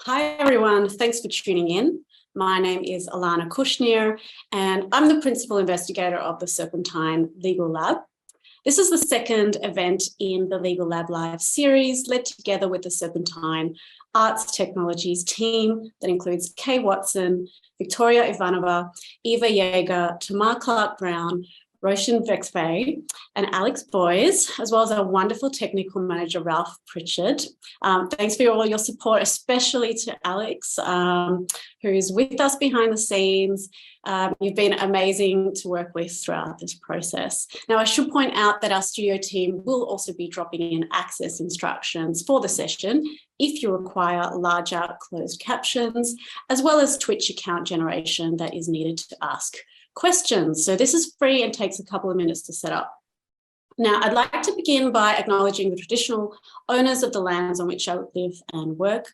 Hi everyone, thanks for tuning in. My name is Alana Kushnir and I'm the Principal Investigator of the Serpentine Legal Lab. This is the second event in the Legal Lab Live series led together with the Serpentine Arts Technologies team that includes Kay Watson, Victoria Ivanova, Eva Yeager, Tamar Clark-Brown, Roshan Vexpay and Alex Boys, as well as our wonderful technical manager, Ralph Pritchard. Thanks for all your support, especially to Alex, who's with us behind the scenes. You've been amazing to work with throughout this process. Now, I should point out that our studio team will also be dropping in access instructions for the session if you require larger closed captions, as well as Twitch account generation that is needed to ask questions. So this is free and takes a couple of minutes to set up. Now, I'd like to begin by acknowledging the traditional owners of the lands on which I live and work,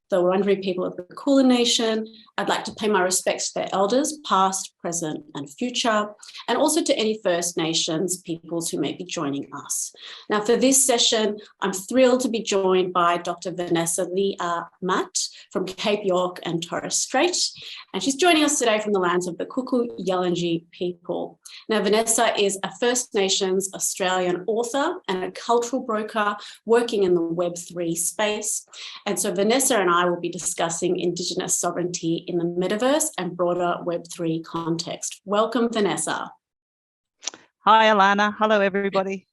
the Wurundjeri people of the Kulin Nation. I'd like to pay my respects to their elders, past, present, and future, and also to any First Nations peoples who may be joining us. Now, for this session, I'm thrilled to be joined by Dr. Vanessa Lee-Matt from Cape York and Torres Strait, and she's joining us today from the lands of the Kuku-Yalanji people. Now, Vanessa is a First Nations Australian author and a cultural broker working in the Web3 space. And so Vanessa and I will be discussing Indigenous sovereignty in the Metaverse and broader Web3 context. Welcome, Vanessa. Hi, Alana. Hello, everybody.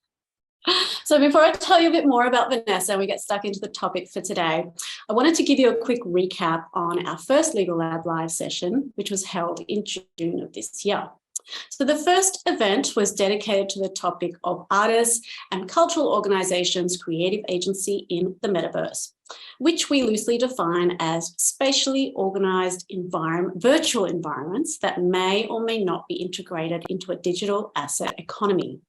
So before I tell you a bit more about Vanessa and we get stuck into the topic for today, I wanted to give you a quick recap on our first Legal Lab Live session, which was held in June of this year. So the first event was dedicated to the topic of artists and cultural organisations' creative agency in the Metaverse, which we loosely define as spatially organised virtual environments that may or may not be integrated into a digital asset economy.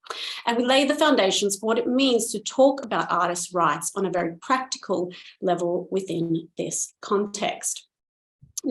And we lay the foundations for what it means to talk about artists' rights on a very practical level within this context.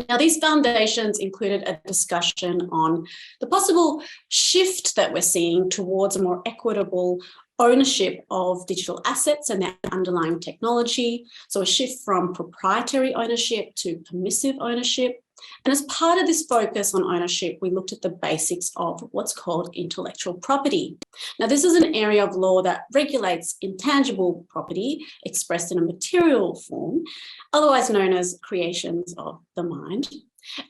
Now, these foundations included a discussion on the possible shift that we're seeing towards a more equitable ownership of digital assets and their underlying technology. So a shift from proprietary ownership to permissive ownership. And as part of this focus on ownership, we looked at the basics of what's called intellectual property. Now, this is an area of law that regulates intangible property expressed in a material form, otherwise known as creations of the mind.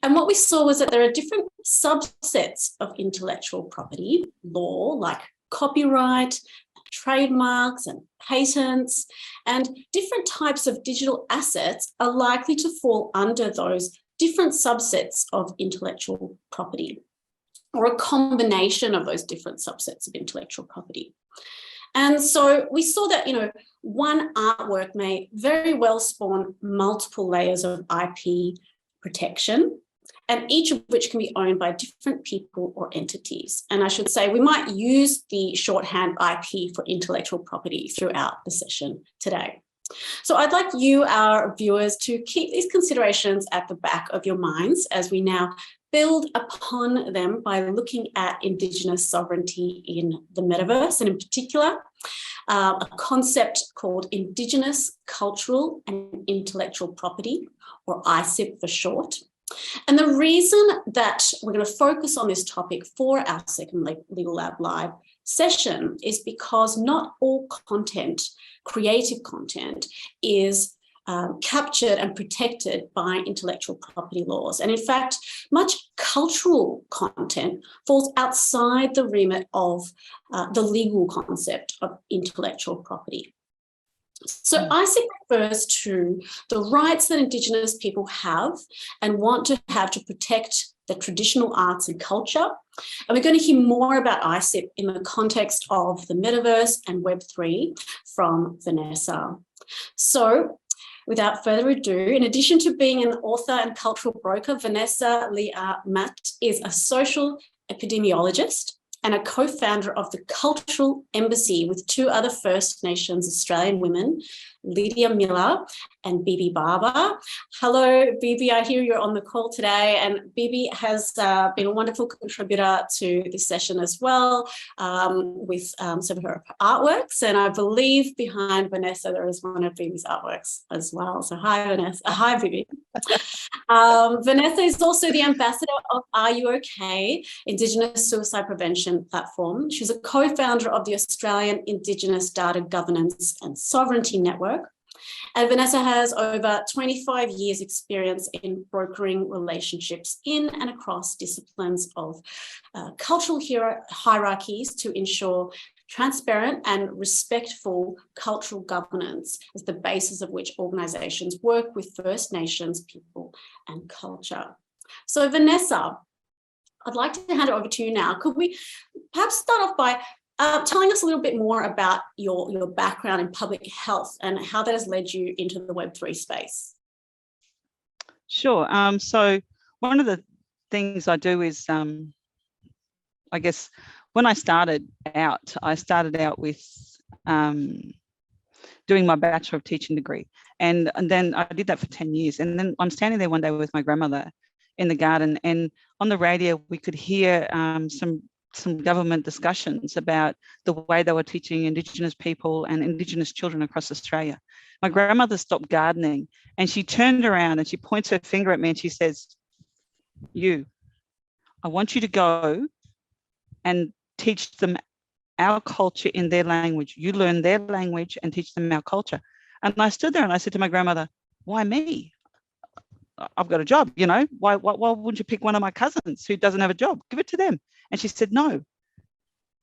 And what we saw was that there are different subsets of intellectual property law, like copyright, trademarks and patents, and different types of digital assets are likely to fall under those different subsets of intellectual property, or a combination of those different subsets of intellectual property. And so we saw that, one artwork may very well spawn multiple layers of IP protection, and each of which can be owned by different people or entities. And I should say we might use the shorthand IP for intellectual property throughout the session today. So I'd like you, our viewers, to keep these considerations at the back of your minds as we now build upon them by looking at Indigenous sovereignty in the Metaverse, and in particular, a concept called Indigenous Cultural and Intellectual Property, or ICIP for short. And the reason that we're going to focus on this topic for our second Legal Lab Live session is because not all content, creative content, is captured and protected by intellectual property laws. And in fact, much cultural content falls outside the remit of the legal concept of intellectual property. So ICIP refers to the rights that Indigenous people have and want to have to protect the traditional arts and culture. And we're going to hear more about ICIP in the context of the Metaverse and Web3 from Vanessa. So without further ado, in addition to being an author and cultural broker, Vanessa Lee-Matt is a social epidemiologist and a co-founder of the Cultural Embassy with two other First Nations Australian women, Lydia Miller and Bibi Barber. Hello, Bibi. I hear you're on the call today, and Bibi has been a wonderful contributor to this session as well, with some of her artworks. And I believe behind Vanessa there is one of Bibi's artworks as well. So hi, Vanessa. Hi, Bibi. Vanessa is also the ambassador of Are You OK? Indigenous Suicide Prevention Platform. She's a co-founder of the Australian Indigenous Data Governance and Sovereignty Network. And Vanessa has over 25 years experience in brokering relationships in and across disciplines of cultural hierarchies to ensure transparent and respectful cultural governance as the basis of which organisations work with First Nations people and culture. So Vanessa, I'd like to hand it over to you now. Could we perhaps start off by telling us a little bit more about your background in public health and how that has led you into the Web3 space? Sure. So one of the things I do is, I guess, when I started out with doing my Bachelor of Teaching degree. And then I did that for 10 years. And then I'm standing there one day with my grandmother in the garden, and on the radio, we could hear some government discussions about the way they were teaching Indigenous people and Indigenous children across Australia. My grandmother stopped gardening and she turned around and she points her finger at me and she says, I want you to go and teach them our culture in their language. You learn their language and teach them our culture. And I stood there and I said to my grandmother, why me? I've got a job, why wouldn't you pick one of my cousins who doesn't have a job? Give it to them. And she said, no.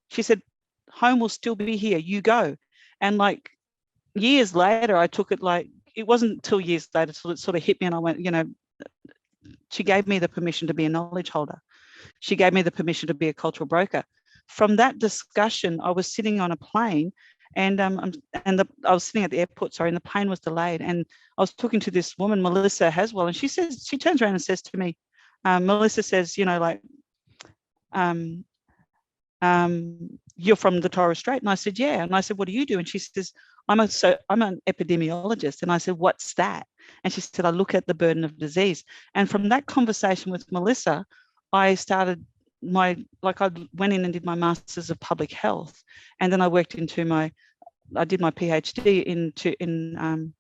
She said, home will still be here, you go. And like years later, I took it it wasn't until years later till it sort of hit me and I went, she gave me the permission to be a knowledge holder. She gave me the permission to be a cultural broker. From that discussion, I was sitting on a plane and I was sitting at the airport, and the plane was delayed. And I was talking to this woman, Melissa Haswell, and she turns around and says to me, Melissa says, you're from the Torres Strait. And I said, yeah. And I said, what do you do? And she says, I'm an epidemiologist. And I said, what's that? And she said, I look at the burden of disease. And from that conversation with Melissa, I started I went in and did my Masters of Public Health. And then I worked I did my PhD in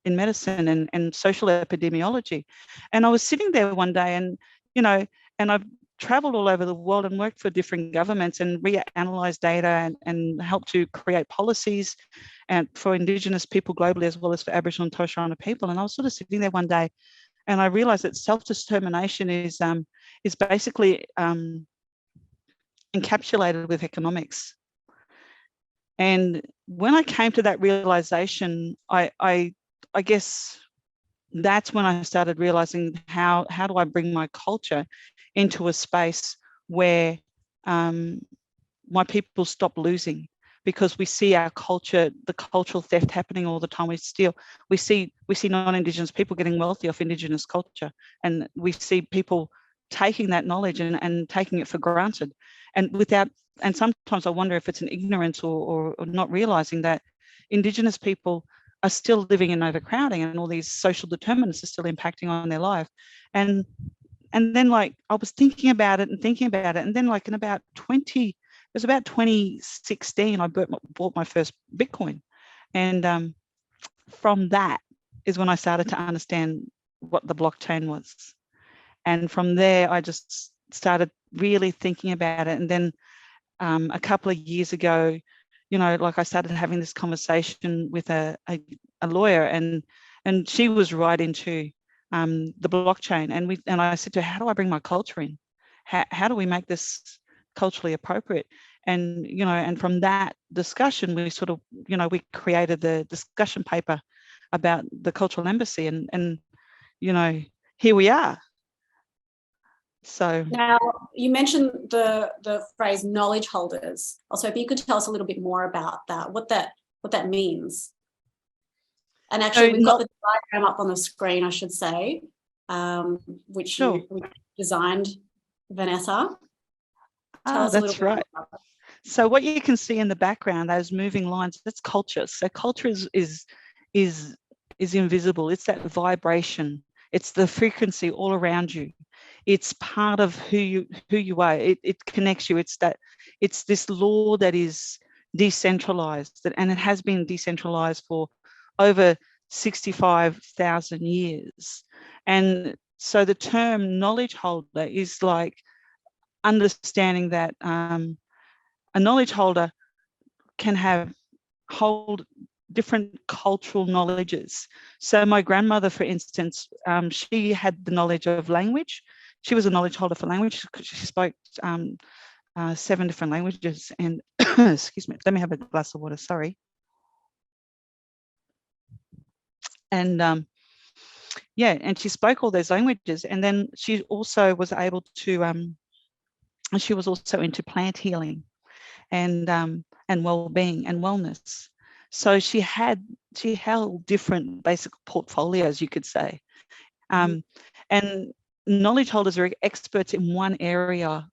medicine and social epidemiology. And I was sitting there one day and I've traveled all over the world and worked for different governments and reanalyzed data and helped to create policies and for Indigenous people globally, as well as for Aboriginal and Torres Strait people. And I was sort of sitting there one day and I realized that self-determination is basically encapsulated with economics. And when I came to that realization, I guess that's when I started realizing how do I bring my culture into a space where my people stop losing, because we see our culture, the cultural theft happening all the time. We see non-Indigenous people getting wealthy off Indigenous culture, and we see people taking that knowledge and taking it for granted. And sometimes I wonder if it's an ignorance or not realizing that Indigenous people are still living in overcrowding and all these social determinants are still impacting on their life. And then I was thinking about it. And then in about 2016, I bought my first Bitcoin. And from that is when I started to understand what the blockchain was. And from there, I just started really thinking about it. And then a couple of years ago, I started having this conversation with a lawyer, and she was right into the blockchain. And I said to her, how do I bring my culture in? How do we make this culturally appropriate? And from that discussion, we sort of, we created the discussion paper about the cultural embassy, and here we are. So now you mentioned the phrase knowledge holders. Also, if you could tell us a little bit more about that, what that means. And actually, we've got the diagram up on the screen, I should say, which you designed, Vanessa. Tell us a little bit right. About that. So what you can see in the background, those moving lines, that's culture. So culture is is invisible. It's that vibration. It's the frequency all around you. It's part of who you are. It connects you. It's this law that is decentralized, and it has been decentralized for over 65,000 years. And so the term knowledge holder is like understanding that a knowledge holder can hold different cultural knowledges. So my grandmother, for instance, she had the knowledge of language. She was a knowledge holder for language. She spoke 7 different languages. And excuse me, let me have a glass of water, sorry. And yeah, and she spoke all those languages. And then she also was able to, she was also into plant healing and well-being and wellness. So she held different basic portfolios, you could say. And knowledge holders are experts in one area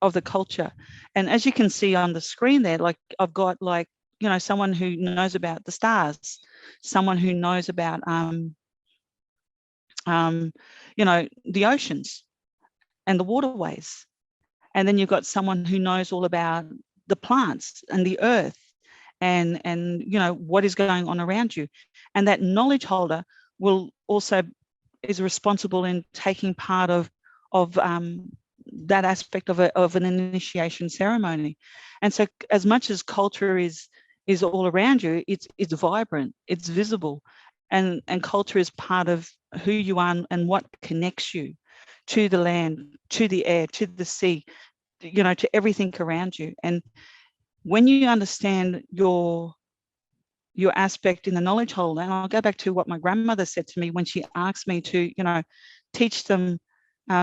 of the culture. And as you can see on the screen there, like I've got like, you know, someone who knows about the stars, someone who knows about, you know, the oceans and the waterways. And then you've got someone who knows all about the plants and the earth and you know, what is going on around you. And that knowledge holder will also is responsible in taking part of that aspect of an initiation ceremony. And so as much as culture is all around you, it's vibrant, it's visible, and culture is part of who you are and what connects you to the land, to the air, to the sea, you know, to everything around you. And when you understand your aspect in the knowledge holder, and I'll go back to what my grandmother said to me when she asked me to, you know, teach them,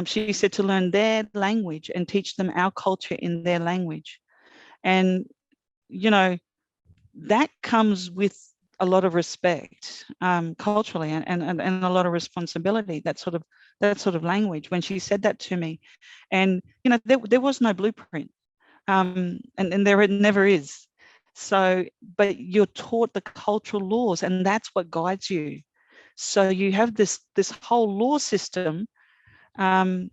she said to learn their language and teach them our culture in their language. And, you know, that comes with a lot of respect culturally and a lot of responsibility, that sort of language, when she said that to me. And, you know, there was no blueprint. And there never is. So, but you're taught the cultural laws, and that's what guides you. So you have this whole law system that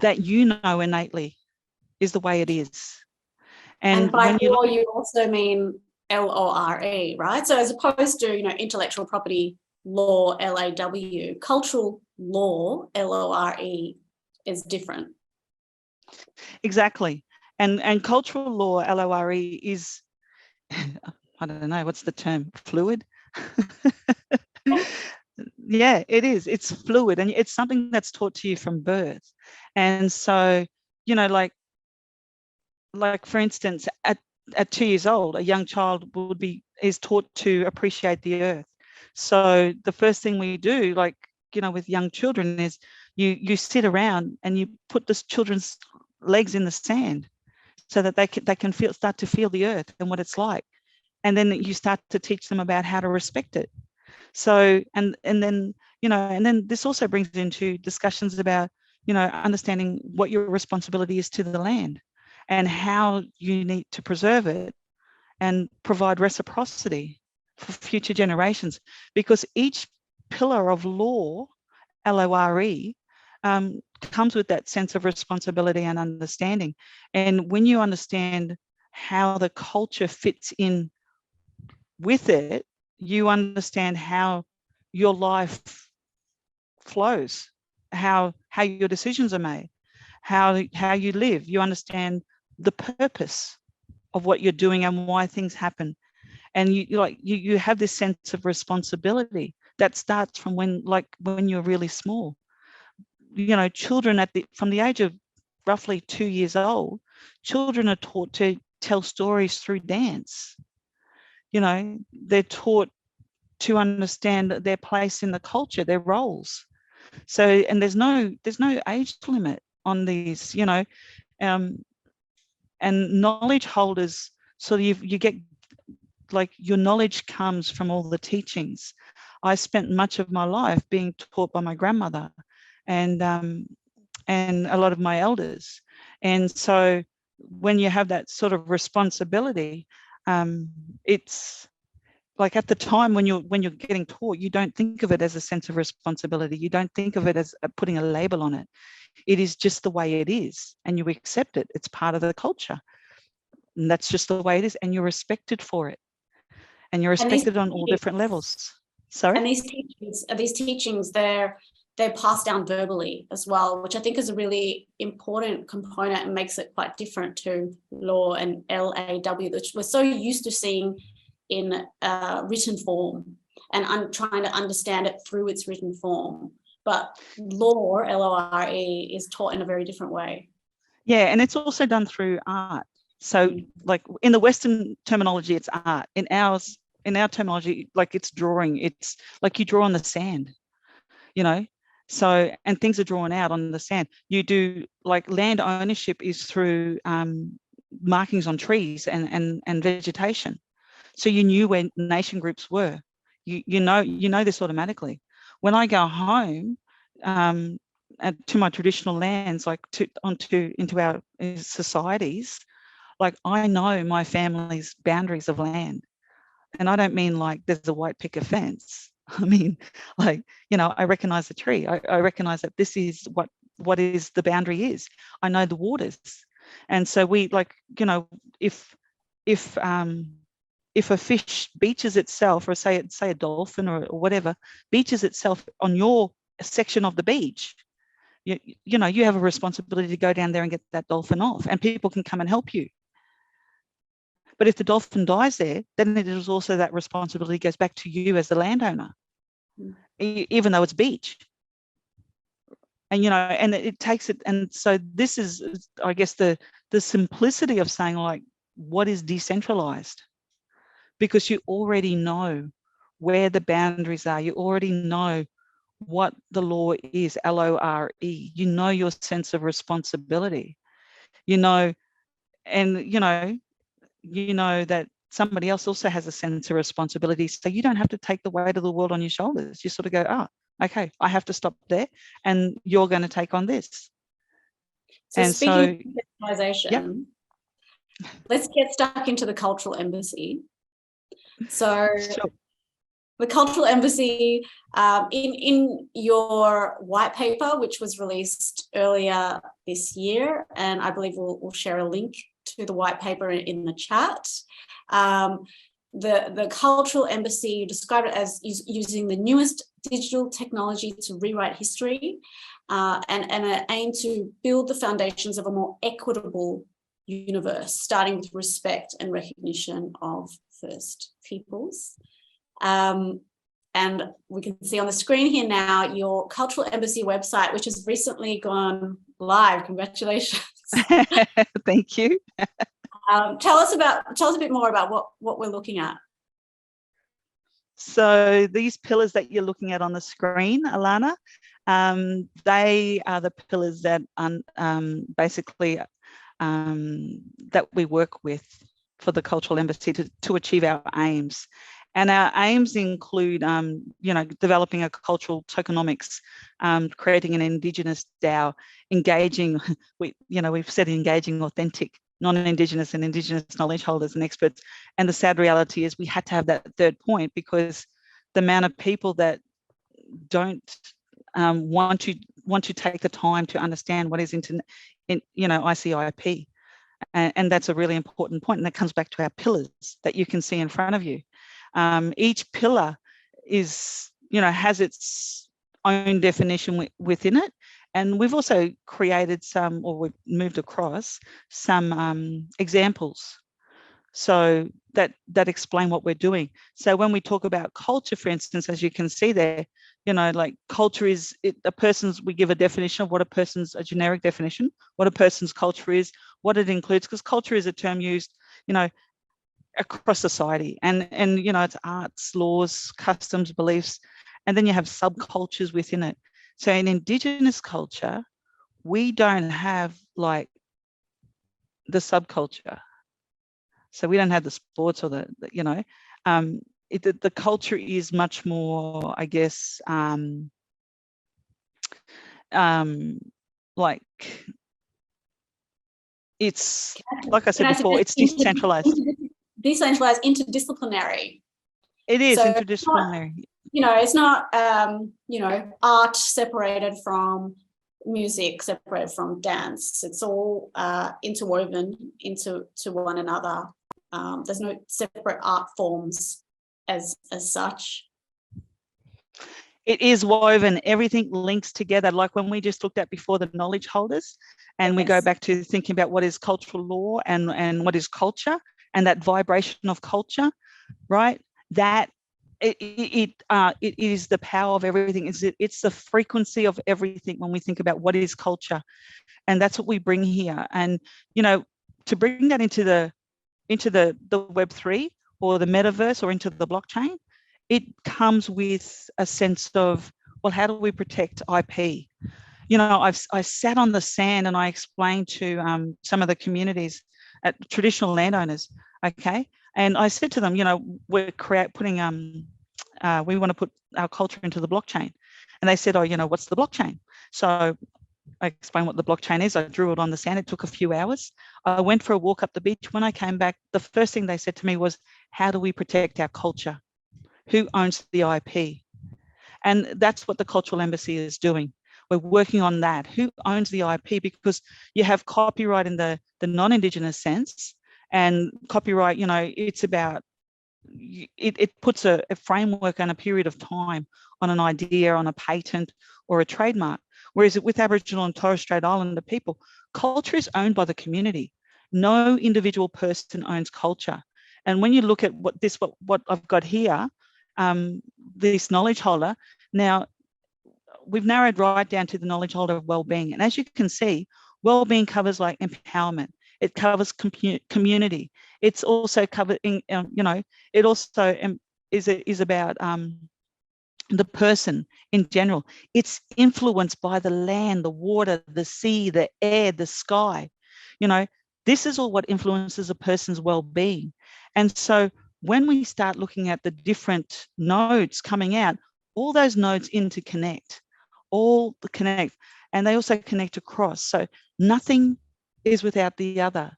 you know innately is the way it is. And by law, you also mean LORE, right? So as opposed to, you know, intellectual property law, LAW, cultural law, LORE, is different. Exactly. And cultural law, LORE, is, I don't know, what's the term? Fluid? Yeah, it is. It's fluid, and it's something that's taught to you from birth. And so, you know, like for instance, at 2 years old, a young child is taught to appreciate the earth. So the first thing we do, like, you know, with young children is you sit around and you put this children's legs in the sand so that they can start to feel the earth and what it's like. And then you start to teach them about how to respect it. So, and then, you know, and then this also brings into discussions about, you know, understanding what your responsibility is to the land and how you need to preserve it and provide reciprocity for future generations, because each pillar of law, LORE, comes with that sense of responsibility and understanding. And when you understand how the culture fits in with it, you understand how your life flows, how your decisions are made, how you live. You understand the purpose of what you're doing and why things happen. And you have this sense of responsibility that starts from when you're really small. You know, children from the age of roughly 2 years old, children are taught to tell stories through dance. You know, they're taught to understand their place in the culture, their roles. So, and there's no age limit on these, you know, and knowledge holders, so you get, like, your knowledge comes from all the teachings. I spent much of my life being taught by my grandmother and a lot of my elders. And so when you have that sort of responsibility, like at the time when you're getting taught, you don't think of it as a sense of responsibility. You don't think of it as putting a label on it. It is just the way it is, and you accept it. It's part of the culture, and that's just the way it is, and you're respected for it, and you're respected on all different levels. Sorry? And these teachings, they're passed down verbally as well, which I think is a really important component and makes it quite different to law and LAW, which we're so used to seeing in written form, and I'm trying to understand it through its written form. But law, LORE, is taught in a very different way. Yeah, and it's also done through art. So like in the Western terminology, it's art. In our terminology, like it's drawing. It's like you draw on the sand, you know. So, and things are drawn out on the sand. You do, like, land ownership is through markings on trees and vegetation. So you knew where nation groups were. You know this automatically. When I go home to my traditional lands, like into our societies, like I know my family's boundaries of land. And I don't mean like there's a white picket fence. I mean, like, you know, I recognize the tree. I recognize that this is what is the boundary is. I know the waters. And so we, like, you know, if a fish beaches itself, or say a dolphin or whatever, beaches itself on your section of the beach, you know, you have a responsibility to go down there and get that dolphin off, and people can come and help you. But if the dolphin dies there, then it is also that responsibility goes back to you as the landowner, even though it's beach. And, you know, and it takes it. And so this is, I guess, the simplicity of saying, like, what is decentralized? Because you already know where the boundaries are. You already know what the law is, LORE. You know your sense of responsibility. You know, and, you know that somebody else also has a sense of responsibility. So you don't have to take the weight of the world on your shoulders. You sort of go, oh, okay, I have to stop there, and you're going to take on this. So and speaking of centralization, let's get stuck into the cultural embassy. So sure. The cultural embassy, in your white paper, which was released earlier this year, and I believe we'll share a link to the white paper in the chat. The cultural embassy, you describe it as using the newest digital technology to rewrite history, and an aim to build the foundations of a more equitable universe, starting with respect and recognition of First Peoples. And we can see on the screen here now your cultural embassy website, which has recently gone live. Congratulations. Thank you. Tell us a bit more about what we're looking at. So these pillars that you're looking at on the screen, Alana, they are the pillars that basically that we work with for the cultural embassy to achieve our aims. And our aims include, you know, developing a cultural tokenomics, creating an Indigenous DAO, engaging, we've said engaging authentic, non-Indigenous and Indigenous knowledge holders and experts. And the sad reality is we had to have that third point, because the amount of people that don't want to take the time to understand what is ICIP. And that's a really important point. And that comes back to our pillars that you can see in front of you. Each pillar is, has its own definition within it. And we've also created some, or we've moved across some examples. So that explain what we're doing. So when we talk about culture, for instance, as you can see there, like culture is we give a definition of what a generic definition, what a person's culture is, what it includes, because culture is a term used, across society, and it's arts, laws, customs, beliefs, and then you have subcultures within it. So in Indigenous culture, we don't have like the subculture. So we don't have the sports or the culture is much more, I guess, like it's, like I said before, it's decentralized. Decentralized, interdisciplinary. It is So interdisciplinary. it's not, art separated from music, separated from dance. It's all interwoven into one another. There's no separate art forms as such. It is woven, everything links together. Like when we just looked at before the knowledge holders, and we go back to thinking about what is cultural law and what is culture, and that vibration of culture, right? That it is the power of everything. It's the frequency of everything when we think about what is culture. And that's what we bring here. And, to bring that into the Web3 or the metaverse or into the blockchain, it comes with a sense of, well, how do we protect IP? I sat on the sand and I explained to some of the communities, traditional landowners, okay? And I said to them, we're we want to put our culture into the blockchain. And they said, oh, what's the blockchain? So I explained what the blockchain is. I drew it on the sand. It took a few hours. I went for a walk up the beach. When I came back, the first thing they said to me was, how do we protect our culture? Who owns the IP? And that's what the Cultural Embassy is doing. We're working on that. Who owns the IP? Because you have copyright in the non-Indigenous sense, and copyright, it's about, it puts a framework and a period of time on an idea, on a patent or a trademark. Whereas with Aboriginal and Torres Strait Islander people, culture is owned by the community. No individual person owns culture. And when you look at what I've got here, this knowledge holder, now we've narrowed right down to the knowledge holder of wellbeing. And as you can see, wellbeing covers like empowerment. It covers community. It's also covered in, it also is about the person in general. It's influenced by the land, the water, the sea, the air, the sky. This is all what influences a person's well-being. And so when we start looking at the different nodes coming out, all those nodes interconnect, and they also connect across. So nothing is without the other.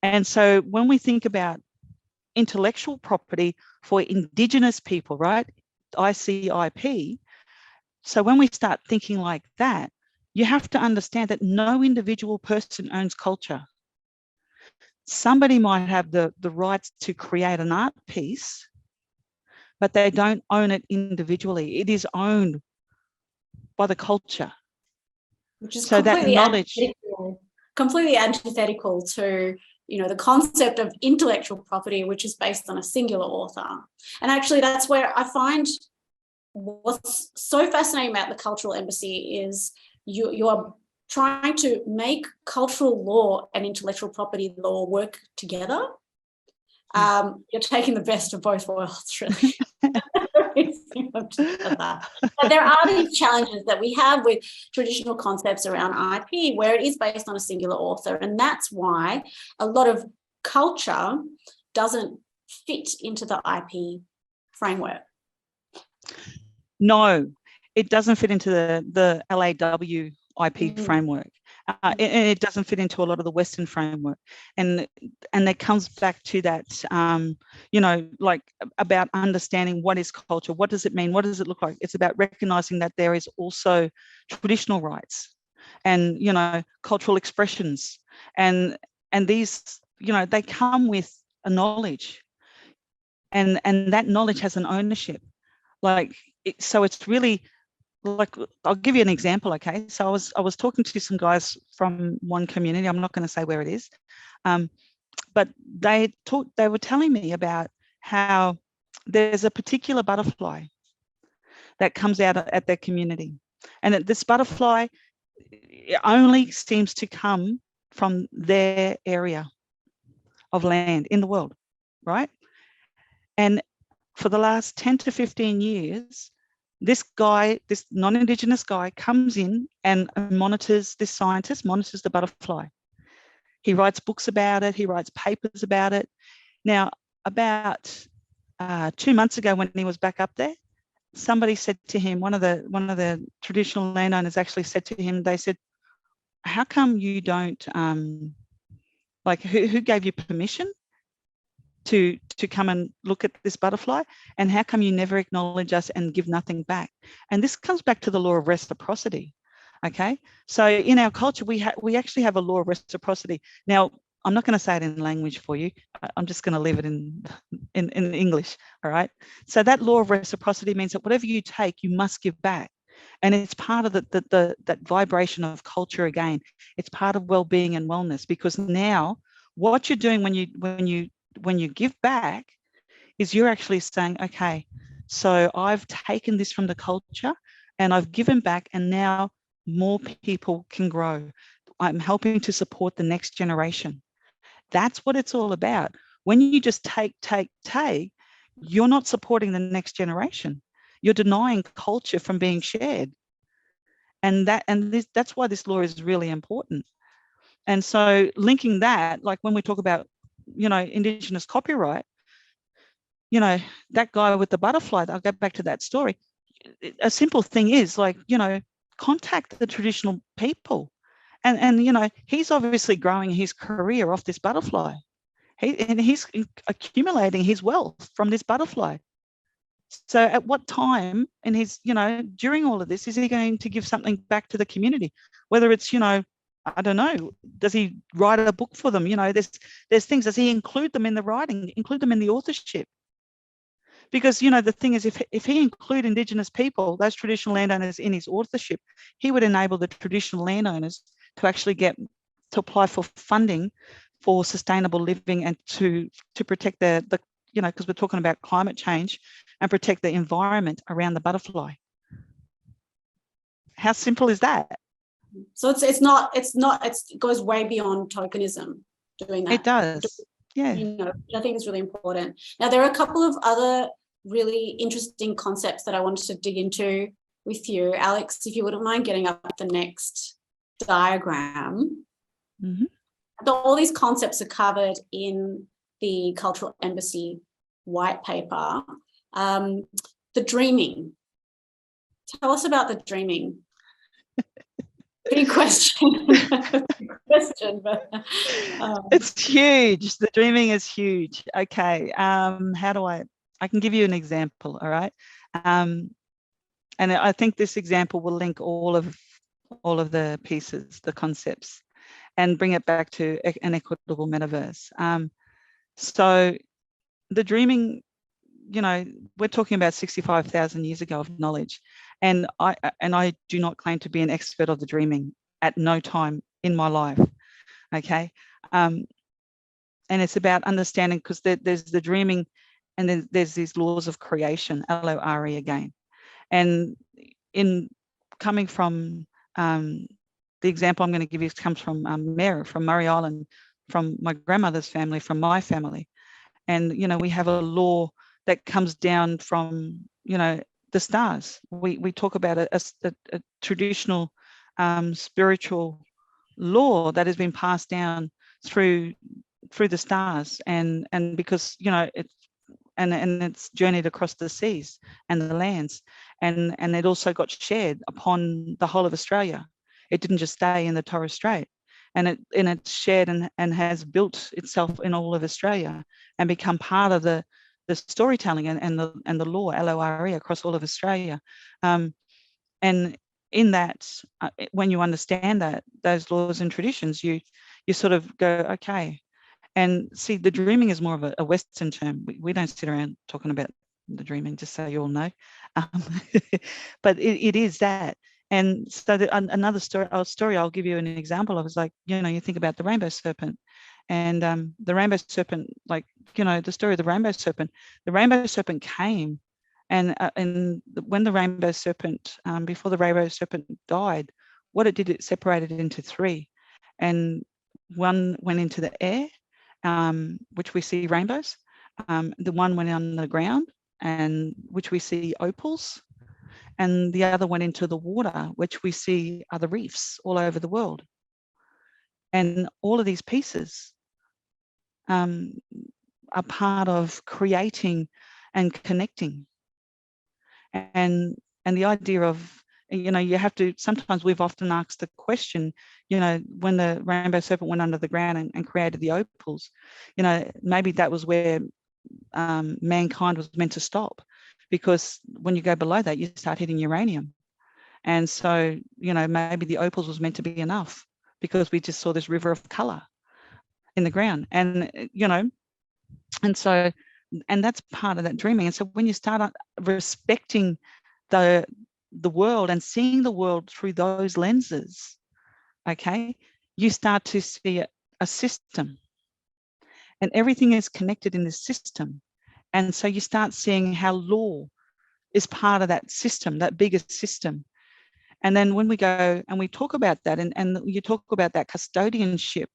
And so when we think about intellectual property for Indigenous people, right, ICIP, so when we start thinking like that, you have to understand that no individual person owns culture. Somebody might have the rights to create an art piece, but they don't own it individually. It is owned by the culture. Which is so that knowledge, completely antithetical to the concept of intellectual property, which is based on a singular author. And actually that's where I find what's so fascinating about the Cultural Embassy is you are trying to make cultural law and intellectual property law work together. You're taking the best of both worlds, really. But there are these challenges that we have with traditional concepts around IP, where it is based on a singular author. And that's why a lot of culture doesn't fit into the IP framework. No, it doesn't fit into the LAW IP framework. It doesn't fit into a lot of the Western framework. And that comes back to that, like about understanding what is culture, what does it mean, what does it look like? It's about recognizing that there is also traditional rights and, cultural expressions. And these, they come with a knowledge, and that knowledge has an ownership. So it's really, like, I'll give you an example, okay? So I was talking to some guys from one community. I'm not going to say where it is, but they were telling me about how there's a particular butterfly that comes out at their community, and that this butterfly only seems to come from their area of land in the world, right? And for the last 10 to 15 years, this non-Indigenous guy comes in and this scientist monitors the butterfly. He writes books about it. He writes papers about it. Now, about 2 months ago when he was back up there, somebody said to him, one of the traditional landowners actually said to him, they said, how come you don't, who gave you permission to come and look at this butterfly? And how come you never acknowledge us and give nothing back? And this comes back to the law of reciprocity. Okay, so in our culture, we actually have a law of reciprocity. Now, I'm not going to say it in language for you. I'm just going to leave it in English. All right. So that law of reciprocity means that whatever you take, you must give back. And it's part of that vibration of culture again. It's part of well-being and wellness, because now what you're doing when you give back is you're actually saying, okay, so I've taken this from the culture and I've given back, and now more people can grow. I'm helping to support the next generation. That's what it's all about. When you just take, you're not supporting the next generation. You're denying culture from being shared. And that's why this law is really important. And so linking that, like when we talk about, Indigenous copyright, that guy with the butterfly, I'll go back to that story. A simple thing is like, contact the traditional people. And he's obviously growing his career off this butterfly. He's accumulating his wealth from this butterfly. So at what time in his, during all of this, is he going to give something back to the community? Whether it's, I don't know, does he write a book for them? There's things, does he include them in the writing, include them in the authorship? Because, the thing is, if he include Indigenous people, those traditional landowners in his authorship, he would enable the traditional landowners to actually to apply for funding for sustainable living and to protect the because we're talking about climate change, and protect the environment around the butterfly. How simple is that? So it goes way beyond tokenism doing that. It does. Yeah. I think it's really important. Now, there are a couple of other really interesting concepts that I wanted to dig into with you. Alex, if you wouldn't mind getting up the next diagram. Mm-hmm. All these concepts are covered in the Cultural Embassy white paper. The dreaming. Tell us about the dreaming. Big question. But it's huge. The dreaming is huge. Okay. How do I can give you an example. All right. And I think this example will link all of the pieces, the concepts, and bring it back to an equitable metaverse. So the dreaming, we're talking about 65,000 years ago of knowledge. And I do not claim to be an expert of the dreaming at no time in my life. Okay. And it's about understanding, because there's the dreaming, and then there's these laws of creation, LORE again. And in coming from the example I'm going to give you comes from from Murray Island, from my grandmother's family, from my family. And, we have a law that comes down from, the stars. We talk about a traditional spiritual law that has been passed down through the stars, and because, it's journeyed across the seas and the lands, and it also got shared upon the whole of Australia. It didn't just stay in the Torres Strait. And it's shared and has built itself in all of Australia and become part of the storytelling and the law, LORE, across all of Australia. And in that, when you understand those laws and traditions, you sort of go, okay. And see, the dreaming is more of a Western term. We don't sit around talking about the dreaming, just so you all know. But it is that. And so another story I'll give you an example of is like, you think about the rainbow serpent, and the rainbow serpent, like, the story of the rainbow serpent came, and when the rainbow serpent, before the rainbow serpent died, what it did, it separated into three, and one went into the air, which we see rainbows. The one went on the ground, and which we see opals. And the other went into the water, which we see are the reefs all over the world. And all of these pieces are part of creating and connecting. And the idea of, you know, you have to, sometimes we've often asked the question, you know, when the rainbow serpent went under the ground and created the opals, you know, maybe that was where mankind was meant to stop, because when you go below that, you start hitting uranium. And so, you know, maybe the opals was meant to be enough, because we just saw this river of color in the ground. And, you know, and so, and that's part of that dreaming. And so when you start respecting the world and seeing the world through those lenses, okay, you start to see a system, and everything is connected in this system. And so you start seeing how law is part of that system, that bigger system. And then when we go and we talk about that, and you talk about that custodianship,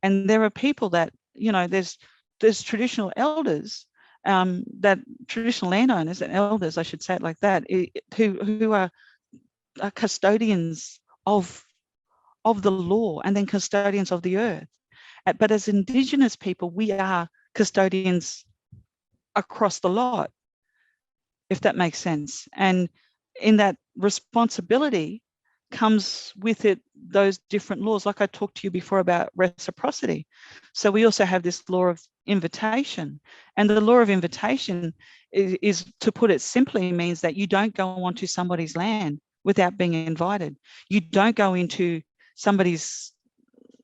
and there are people that, you know, there's traditional elders, that traditional landowners and elders, I should say it like that, who are custodians of the law, and then custodians of the earth. But as Indigenous people, we are custodians across the lot, if that makes sense. And in that responsibility comes with it those different laws, like I talked to you before about reciprocity. So we also have this law of invitation, and the law of invitation is, to put it simply, means that you don't go onto somebody's land without being invited. You don't go into somebody's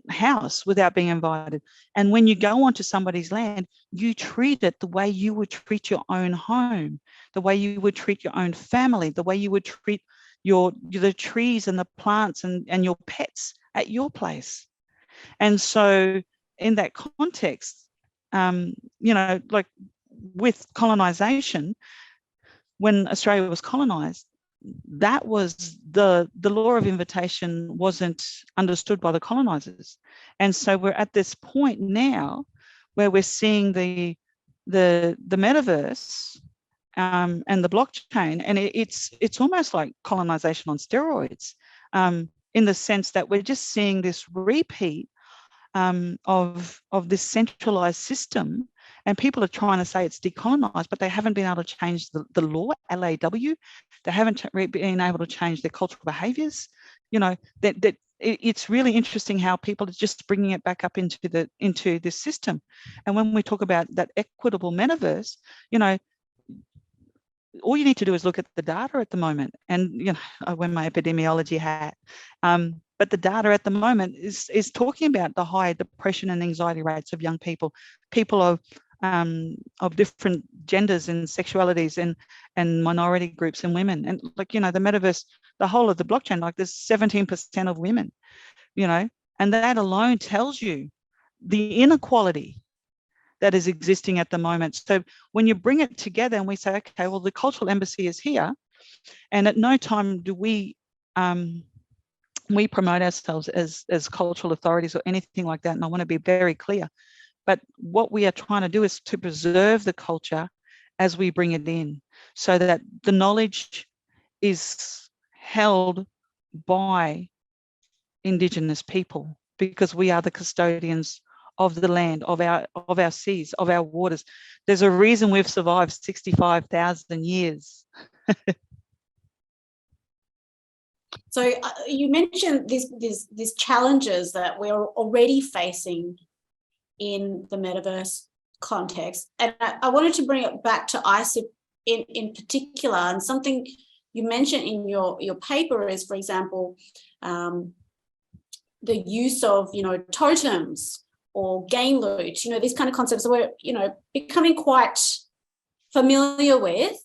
house without being invited. And when you go onto somebody's land, you treat it the way you would treat your own home, the way you would treat your own family, the way you would treat the trees and the plants and your pets at your place. And so in that context, you know, like with colonization, when Australia was colonized, that was the law of invitation wasn't understood by the colonizers. And so we're at this point now where we're seeing the metaverse and the blockchain, and it's almost like colonization on steroids, in the sense that we're just seeing this repeat of this centralized system. And people are trying to say it's decolonized, but they haven't been able to change the law, LAW. They haven't been able to change their cultural behaviors. You know, that it's really interesting how people are just bringing it back up into this system. And when we talk about that equitable metaverse, you know, all you need to do is look at the data at the moment. And, you know, I wear my epidemiology hat. But the data at the moment is talking about the high depression and anxiety rates of young people of different genders and sexualities and minority groups and women. And, like, you know, the metaverse, the whole of the blockchain, like there's 17% of women, you know, and that alone tells you the inequality that is existing at the moment. So when you bring it together and we say, okay, well, the cultural embassy is here, and at no time do we promote ourselves as cultural authorities or anything like that. And I want to be very clear. But what we are trying to do is to preserve the culture as we bring it in, so that the knowledge is held by Indigenous people, because we are the custodians of the land, of our seas, of our waters. There's a reason we've survived 65,000 years. So you mentioned these challenges that we're already facing in the metaverse context, and I wanted to bring it back to ICIP in particular. And something you mentioned in your paper is, for example, the use of, you know, totems or gain loot, you know, these kind of concepts that we're, you know, becoming quite familiar with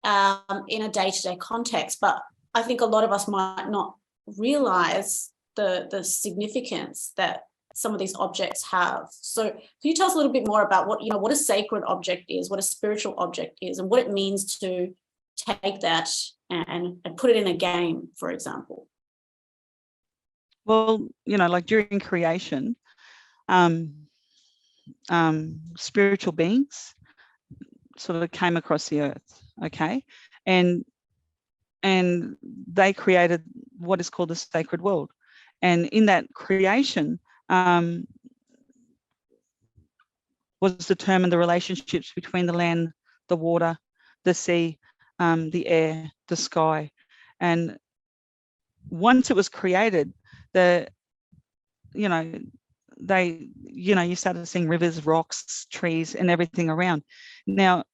in a day-to-day context. But I think a lot of us might not realize the significance that some of these objects have. So can you tell us a little bit more about what a sacred object is, what a spiritual object is, and what it means to take that and put it in a game, for example? Well, you know, like during creation, spiritual beings sort of came across the earth, okay? And they created what is called the sacred world. And in that creation was determined the relationships between the land, the water, the sea, the air, the sky. And once it was created, you started seeing rivers, rocks, trees, and everything around. Now,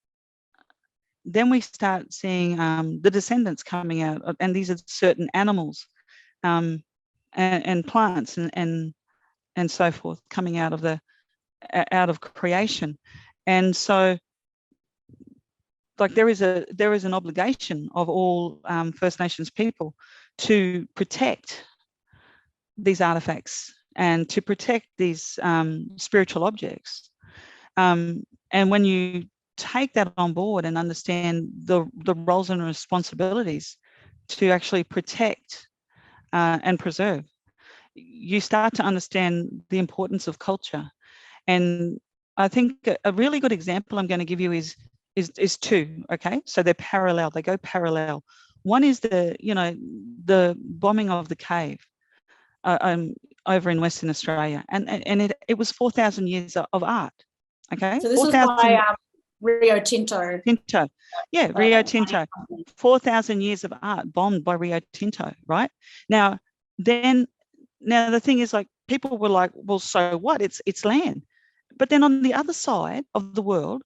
then we start seeing the descendants coming out, and these are certain animals and plants and so forth coming out of creation. And so, like, there is an obligation of all First Nations people to protect these artifacts and to protect these spiritual objects. And when you take that on board and understand the roles and responsibilities to actually protect and preserve, you start to understand the importance of culture. And I think a really good example I'm going to give you is two. Okay, so they're parallel. They go parallel. One is the bombing of the cave over in Western Australia, and it was 4,000 years of art. Okay, so this was by Rio Tinto. Yeah, Rio Tinto. 4,000 years of art bombed by Rio Tinto. Right now, the thing is, like, people were like, well, so what? It's land. But then on the other side of the world,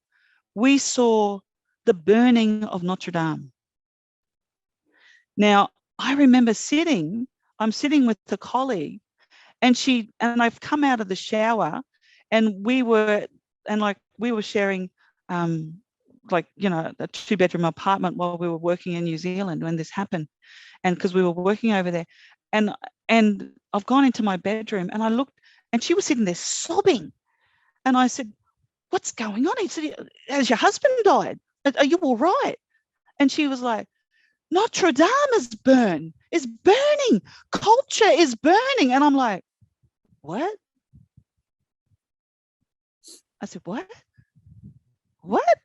we saw the burning of Notre Dame. Now, I remember I'm sitting with a colleague, and I've come out of the shower, and we were sharing a 2-bedroom apartment while we were working in New Zealand when this happened. And because we were working over there, and I've gone into my bedroom and I looked, and she was sitting there sobbing. And I said, what's going on? He said, has your husband died? Are you all right? And she was like, Notre Dame is burning. Culture is burning. And I'm like, what? I said, what? What?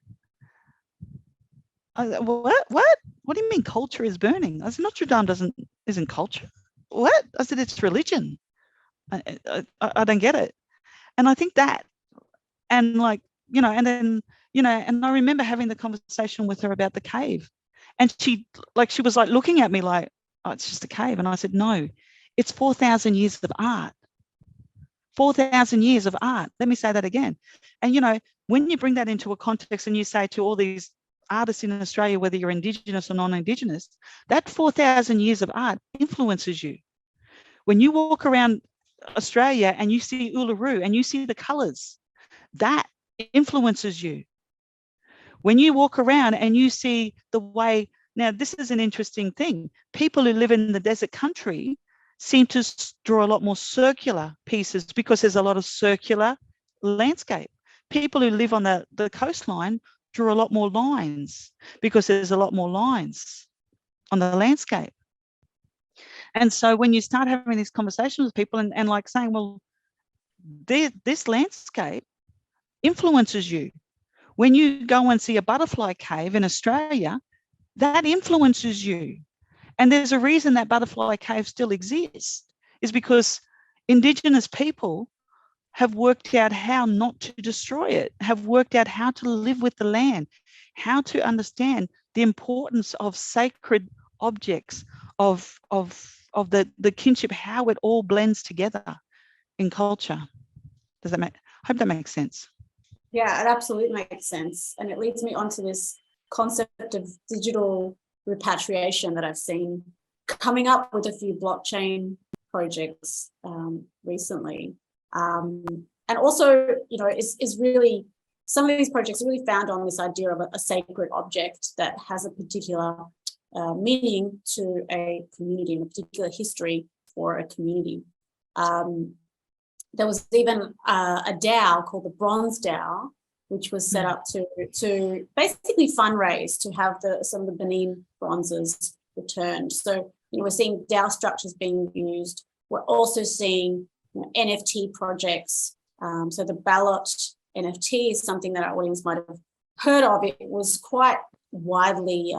What? What do you mean culture is burning? I said, Notre Dame isn't culture. What? I said, it's religion. I don't get it. And I think that, and and I remember having the conversation with her about the cave, and she was like looking at me like, oh, it's just a cave. And I said, no, it's 4,000 years of art. 4,000 years of art. Let me say that again. And, when you bring that into a context and you say to all these artists in Australia, whether you're Indigenous or non-Indigenous, that 4,000 years of art influences you. When you walk around Australia and you see Uluru and you see the colours, that influences you. When you walk around and you see the way, now this is an interesting thing, people who live in the desert country seem to draw a lot more circular pieces because there's a lot of circular landscape. People who live on the coastline draw a lot more lines because there's a lot more lines on the landscape. And so when you start having these conversations with people and like saying, well, this landscape influences you. When you go and see a butterfly cave in Australia, that influences you. And there's a reason that butterfly cave still exists, is because Indigenous people have worked out how not to destroy it, have worked out how to live with the land, how to understand the importance of sacred objects, of the kinship, how it all blends together in culture. Does that make? I hope that makes sense. Yeah, it absolutely makes sense. And it leads me onto this concept of digital repatriation that I've seen coming up with a few blockchain projects recently. And also, is really, some of these projects are really found on this idea of a sacred object that has a particular meaning to a community and a particular history for a community. There was even a DAO called the Bronze DAO, which was set up to basically fundraise to have some of the Benin bronzes returned. So, we're seeing DAO structures being used. We're also seeing NFT projects. So the Ballot NFT is something that our audience might have heard of. It was quite widely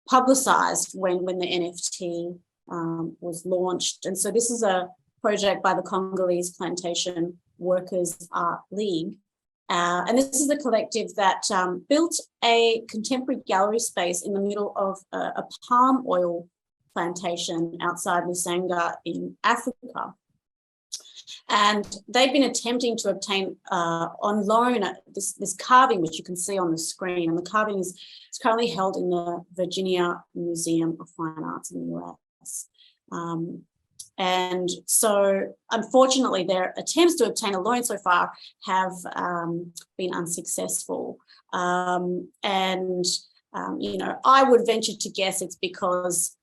publicized when the NFT was launched. And so this is a project by the Congolese Plantation Workers Art League. And this is a collective that built a contemporary gallery space in the middle of a palm oil plantation outside Lusanga in Africa. And they've been attempting to obtain on loan this carving, which you can see on the screen. And the carving is currently held in the Virginia Museum of Fine Arts in the US. And so, unfortunately, their attempts to obtain a loan so far have been unsuccessful. You know, I would venture to guess it's because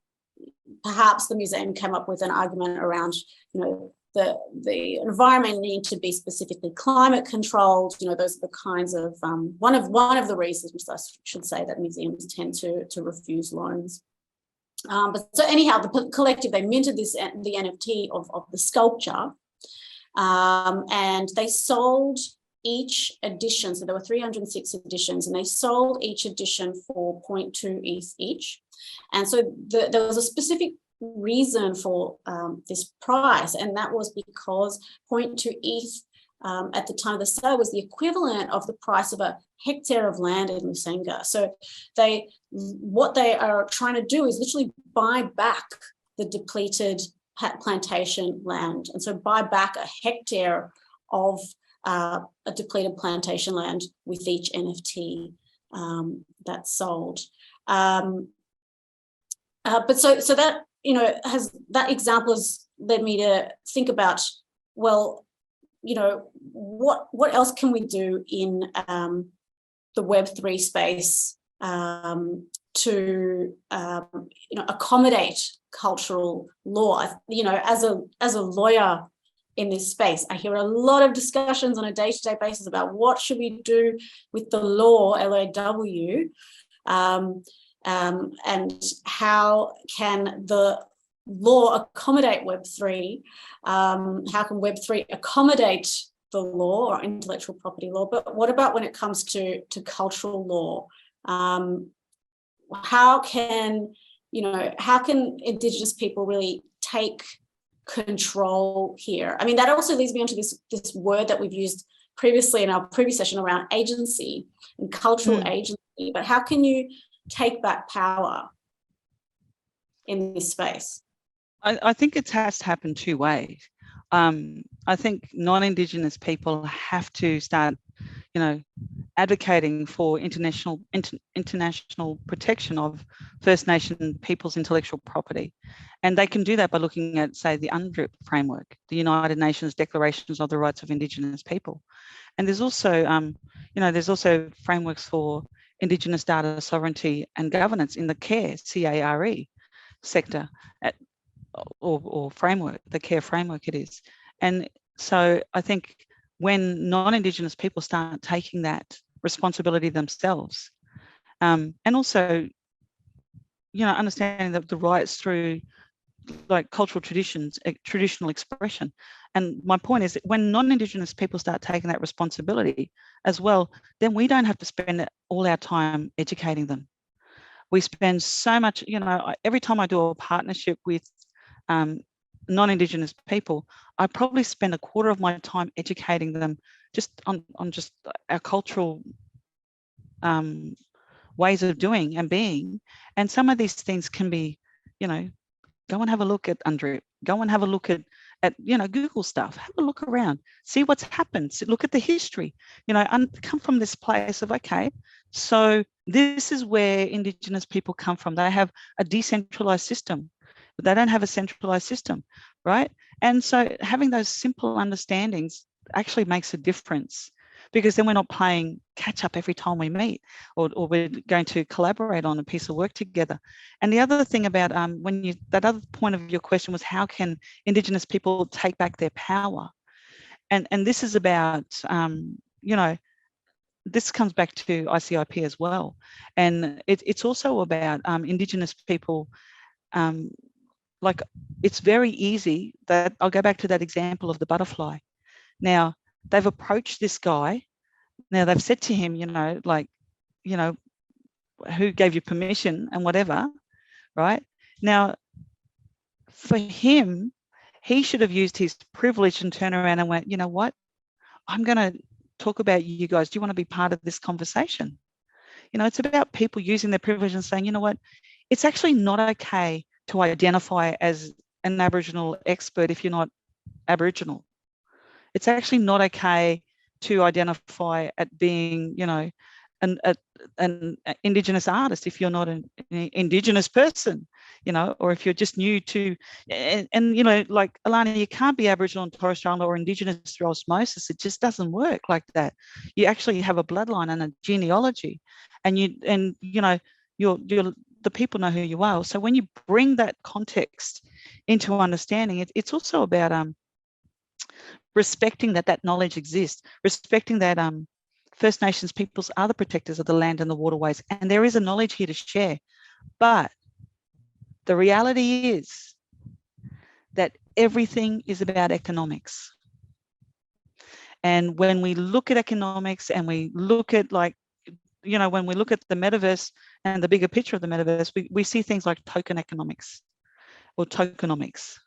perhaps the museum came up with an argument around, you know, the environment need to be specifically climate controlled. You know, those are the kinds of one of the reasons, I should say, that museums tend to refuse loans. But so anyhow, the collective, they minted the NFT of the sculpture, and they sold each edition. So there were 306 editions, and they sold each edition for 0.2 ETH each. And so there was a specific reason for this price, and that was because 0.2 ETH at the time of the sale was the equivalent of the price of a hectare of land in Lusanga. So what they are trying to do is literally buy back the depleted plantation land, and so buy back a hectare of a depleted plantation land with each NFT that's sold. But so that, you know, that example has led me to think about, well, you know, what else can we do in the Web3 space to you know, accommodate cultural law? You know, as a lawyer in this space, I hear a lot of discussions on a day-to-day basis about what should we do with the law, LAW, and how can the law accommodate Web3? How can Web3 accommodate the law or intellectual property law? But what about when it comes to cultural law? How can Indigenous people really take control here? I mean, that also leads me on to this word that we've used previously in our previous session around agency and cultural agency. But how can you take back power in this space? I think it has to happen two ways. I think non-Indigenous people have to start, you know, advocating for international protection of First Nation people's intellectual property. And they can do that by looking at, say, the UNDRIP framework, the United Nations Declarations of the Rights of Indigenous People. And there's also, there's also frameworks for Indigenous data sovereignty and governance in the CARE sector or framework, the CARE framework it is. And so I think when non-Indigenous people start taking that responsibility themselves, and also, you know, understanding the rights through like cultural traditions, traditional expression. And my point is that when non-Indigenous people start taking that responsibility as well, then we don't have to spend all our time educating them. We spend so much, you know, every time I do a partnership with non-Indigenous people, I probably spend a quarter of my time educating them just on just our cultural ways of doing and being. And some of these things can be, you know, go and have a look at UNDRIP, go and have a look at you know, Google stuff, have a look around, see what's happened, look at the history, you know, and come from this place of, okay, so this is where Indigenous people come from. They have a decentralized system, but they don't have a centralized system, right? And so having those simple understandings actually makes a difference, because then we're not playing catch up every time we meet, or we're going to collaborate on a piece of work together. And the other thing about that other point of your question was, how can Indigenous people take back their power? And this is about, you know, this comes back to ICIP as well. And it's also about Indigenous people. Like, it's very easy that I'll go back to that example of the butterfly. Now, they've approached this guy. Now they've said to him, you know, like, you know, who gave you permission and whatever, right? Now, for him, he should have used his privilege and turned around and went, you know what? I'm going to talk about you guys. Do you want to be part of this conversation? You know, it's about people using their privilege and saying, you know what? It's actually not okay to identify as an Aboriginal expert if you're not Aboriginal. It's actually not okay to identify at being, you know, an Indigenous artist if you're not an Indigenous person, you know, or if you're just new to, and you know, like Alana, you can't be Aboriginal and Torres Strait Islander or Indigenous through osmosis. It just doesn't work like that. You actually have a bloodline and a genealogy, and you know, you're the people know who you are. So when you bring that context into understanding it, it's also about respecting that knowledge exists, respecting that First Nations peoples are the protectors of the land and the waterways, and there is a knowledge here to share. But the reality is that everything is about economics. And when we look at economics and we look at, like, you know, when we look at the metaverse and the bigger picture of the metaverse, we see things like token economics or tokenomics.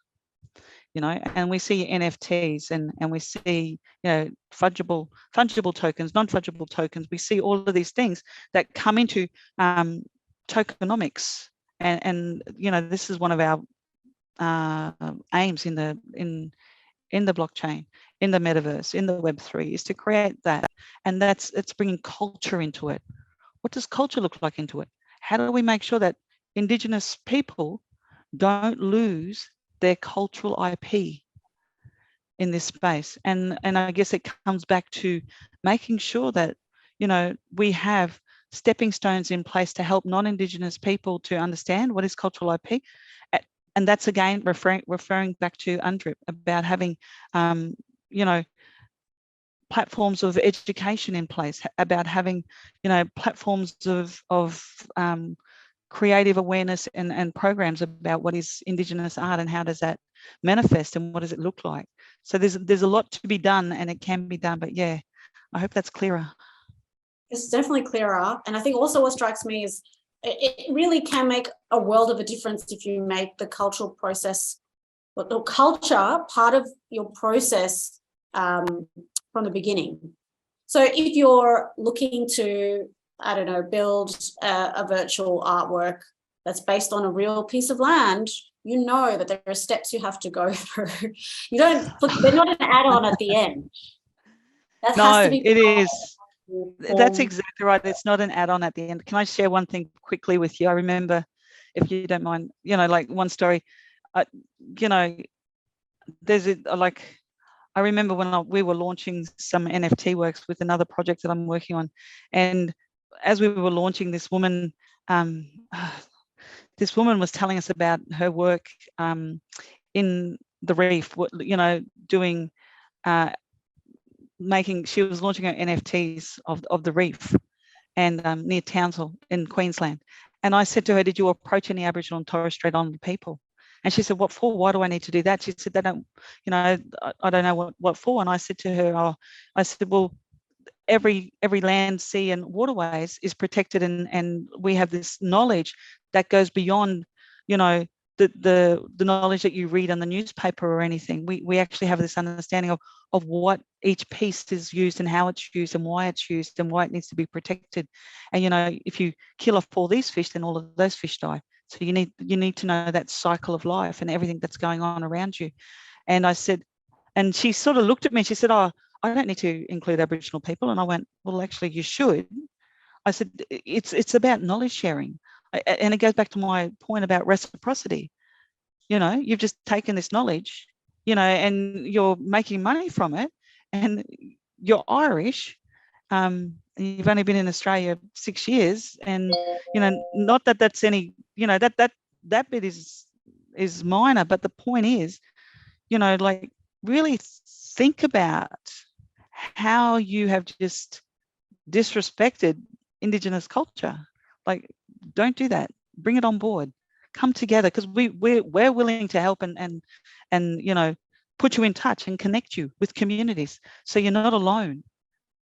You know, and we see NFTs and we see, you know, fungible tokens, non-fungible tokens. We see all of these things that come into tokenomics, and you know, this is one of our aims in the blockchain, in the metaverse, in the Web3, is to create that, and it's bringing culture into it. What does culture look like into it? How do we make sure that Indigenous people don't lose their cultural IP in this space? And I guess it comes back to making sure that, you know, we have stepping stones in place to help non-Indigenous people to understand what is cultural IP. And that's again referring back to UNDRIP about having, you know, platforms of education in place, about having, you know, platforms of creative awareness and programs about what is Indigenous art and how does that manifest and what does it look like. So there's a lot to be done, and it can be done, but yeah, I hope that's clearer. It's definitely clearer. And I think also what strikes me is it really can make a world of a difference if you make the cultural process, the culture part of your process from the beginning. So if you're looking to, I don't know, build a virtual artwork that's based on a real piece of land, you know that there are steps you have to go through. They're not an add-on at the end. That has to be. It is. That's exactly right. It's not an add-on at the end. Can I share one thing quickly with you? I remember, if you don't mind, you know, like one story, you know, I remember when we were launching some NFT works with another project that I'm working on, and as we were launching, this woman was telling us about her work in the reef, you know, doing, she was launching her NFTs of the reef and near Townsville in Queensland. And I said to her, did you approach any Aboriginal and Torres Strait Islander people? And she said, what for? Why do I need to do that? She said, they don't, you know, I don't know what for. And I said to her, well, every land, sea and waterways is protected, and we have this knowledge that goes beyond, you know, the knowledge that you read in the newspaper or anything. We actually have this understanding of what each piece is used and how it's used and why it's used and why it needs to be protected. And, you know, if you kill off all these fish, then all of those fish die. So you need to know that cycle of life and everything that's going on around you. And I said, and she sort of looked at me and she said, oh, I don't need to include Aboriginal people. And I went, well, actually, you should. I said, it's about knowledge sharing. And it goes back to my point about reciprocity. You know, you've just taken this knowledge, you know, and you're making money from it, and you're Irish. You've only been in Australia 6 years, and, you know, not that that's any, you know, that bit is minor, but the point is, you know, like, really think about how you have just disrespected Indigenous culture. Like, don't do that. Bring it on board. Come together, because we're willing to help and you know, put you in touch and connect you with communities, so you're not alone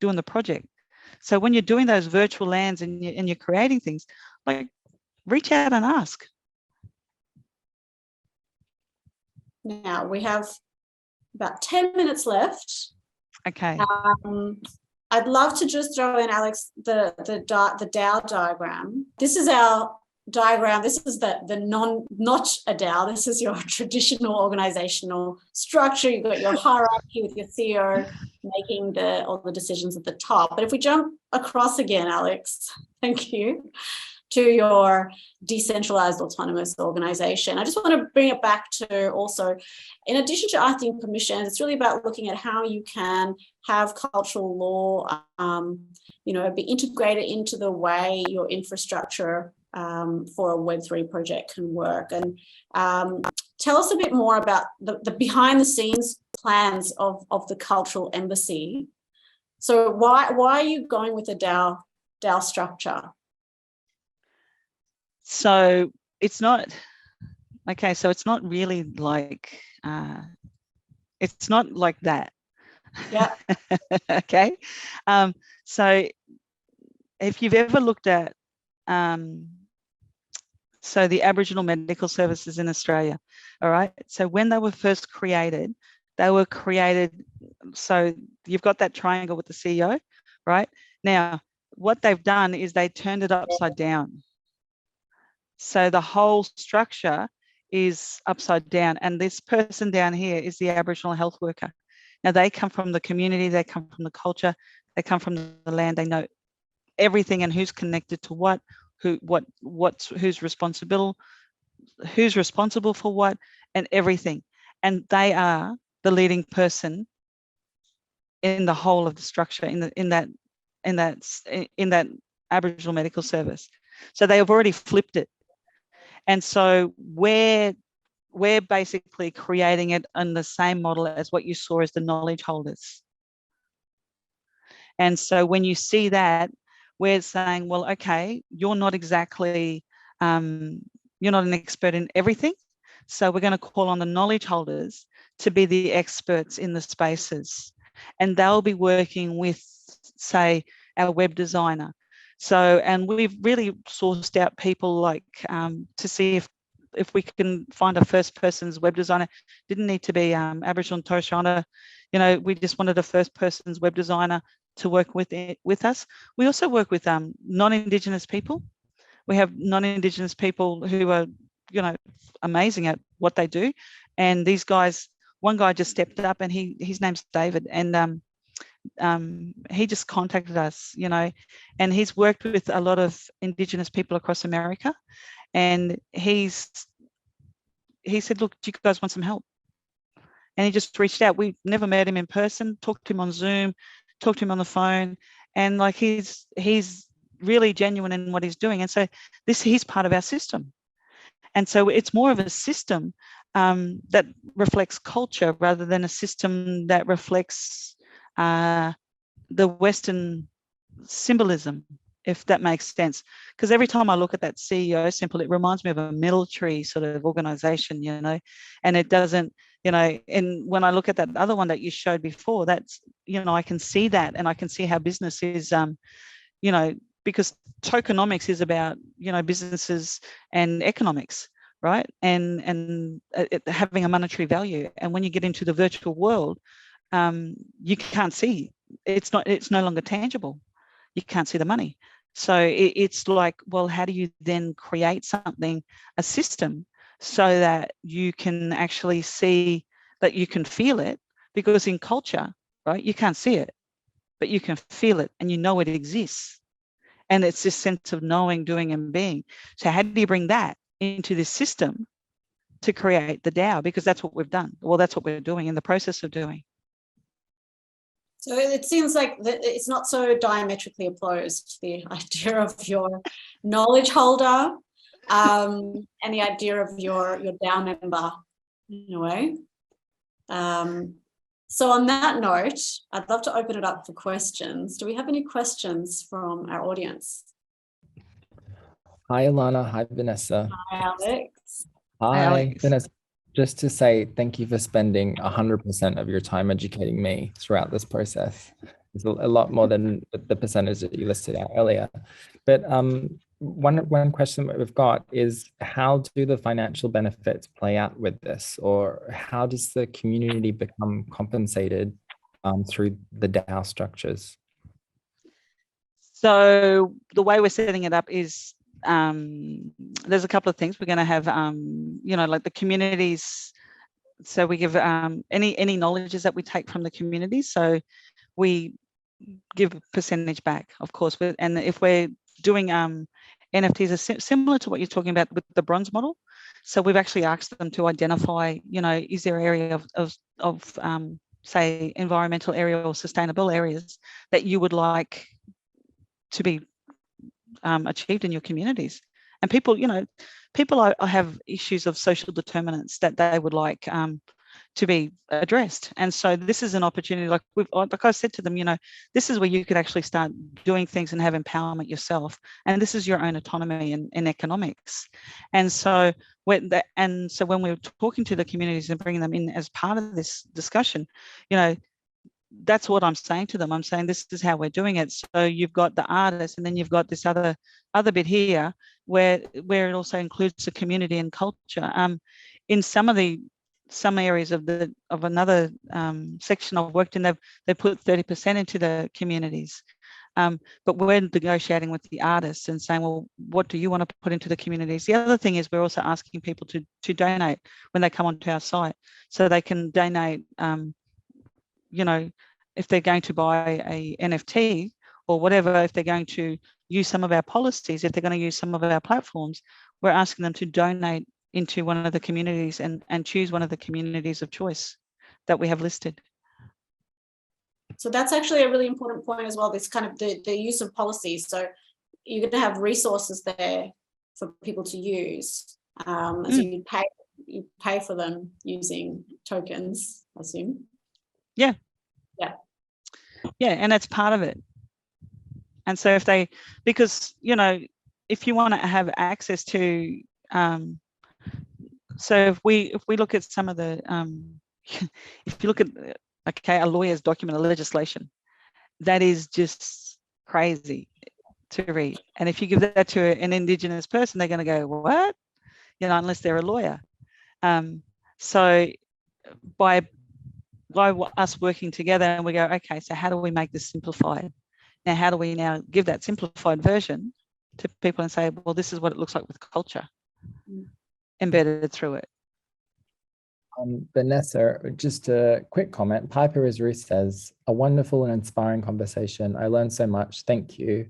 doing the project. So when you're doing those virtual lands and you're creating things, like, reach out and ask. Now we have about 10 minutes left. Okay. I'd love to just throw in, Alex, the DAO diagram. This is our diagram, this is the not a DAO, this is your traditional organizational structure. You've got your hierarchy with your CEO making all the decisions at the top. But if we jump across again, Alex, thank you, to your decentralized autonomous organization, I just want to bring it back to also, in addition to asking permissions, it's really about looking at how you can have cultural law, be integrated into the way your infrastructure for a Web3 project can work. And tell us a bit more about the behind the scenes plans of the cultural embassy. So why are you going with a DAO structure? So it's not, okay, so it's not really like, it's not like that. Yeah. Okay. So if you've ever looked at, so the Aboriginal medical services in Australia, all right. So when they were first created, so you've got that triangle with the CEO, right? Now, what they've done is they turned it upside down. So the whole structure is upside down. And this person down here is the Aboriginal health worker. Now they come from the community, they come from the culture, they come from the land, they know everything and who's connected to what, who's responsible for what, and everything. And they are the leading person in the whole of the structure in that Aboriginal medical service. So they have already flipped it. And so we're basically creating it on the same model as what you saw as the knowledge holders. And so when you see that, we're saying, well, okay, you're not exactly, you're not an expert in everything. So we're going to call on the knowledge holders to be the experts in the spaces. And they'll be working with, say, our web designer. So, and we've really sourced out people like to see if we can find a first person's web designer. Didn't need to be Aboriginal and Torres Strait Islander. We just wanted a first person's web designer to work with us. We also work with non-Indigenous people. We have non-Indigenous people who are, amazing at what they do. And these guys, one guy just stepped up, and his name's David, and he just contacted us, and he's worked with a lot of Indigenous people across America. And he said, look, do you guys want some help? And he just reached out. We never met him in person, talked to him on Zoom, talked to him on the phone, and like he's really genuine in what he's doing. And so he's part of our system. And so it's more of a system that reflects culture rather than a system that reflects the Western symbolism, if that makes sense. Because every time I look at that CEO symbol, it reminds me of a military sort of organization, and it doesn't, and when I look at that other one that you showed before, that's, I can see that, and I can see how business is, because tokenomics is about, businesses and economics, right? And having a monetary value. And when you get into the virtual world, you can't see, it's no longer tangible. You can't see the money. So it's like, well, how do you then create something, a system, so that you can actually see, that you can feel it? Because in culture, right, you can't see it, but you can feel it, and it exists. And it's this sense of knowing, doing, and being. So how do you bring that into this system to create the DAO? Because that's what we've done. Well, that's what we're doing, in the process of doing. So it seems like it's not so diametrically opposed, the idea of your knowledge holder and the idea of your DAO member, in a way. So on that note, I'd love to open it up for questions. Do we have any questions from our audience? Hi, Alana. Hi, Vanessa. Hi, Alex. Hi, Vanessa. Just to say thank you for spending 100% of your time educating me throughout this process. It's a lot more than the percentage that you listed out earlier. But one question that we've got is, how do the financial benefits play out with this? Or how does the community become compensated through the DAO structures? So the way we're setting it up is there's a couple of things. We're going to have, you know, like the communities. So we give any knowledges that we take from the communities. So we give a percentage back, of course. And if we're doing NFTs are similar to what you're talking about with the bronze model. So we've actually asked them to identify, you know, is there an area of say environmental area or sustainable areas that you would like to be achieved in your communities. And people, you know, people have issues of social determinants that they would like to be addressed. And so this is an opportunity, like I said to them, you know, this is where you could actually start doing things and have empowerment yourself. And this is your own autonomy in economics. And so when we were talking to the communities and bringing them in as part of this discussion, you know, that's what I'm saying to them. I'm saying this is how we're doing it. So you've got the artists, and then you've got this other bit here where it also includes the community and culture. In some areas of another section I've worked in, they put 30% into the communities. But we're negotiating with the artists and saying, well, what do you want to put into the communities? The other thing is we're also asking people to donate when they come onto our site, so they can donate. You know, if they're going to buy a NFT or whatever, if they're going to use some of our policies, if they're going to use some of our platforms, we're asking them to donate into one of the communities and choose one of the communities of choice that we have listed. So that's actually a really important point as well, this kind of the use of policies. So you're going to have resources there for people to use. So you pay for them using tokens, I assume. Yeah. Yeah, and that's part of it. And so because, you know, if you want to have access to, so if we look at some of the, if you look at, okay, a lawyer's document of legislation, that is just crazy to read. And if you give that to an Indigenous person, they're going to go, what? You know, unless they're a lawyer. So by us working together, and we go, okay, so how do we make this simplified? Now, how do we now give that simplified version to people and say, well, this is what it looks like with culture embedded through it? Vanessa, just a quick comment. Piper Isru says, a wonderful and inspiring conversation. I learned so much. Thank you.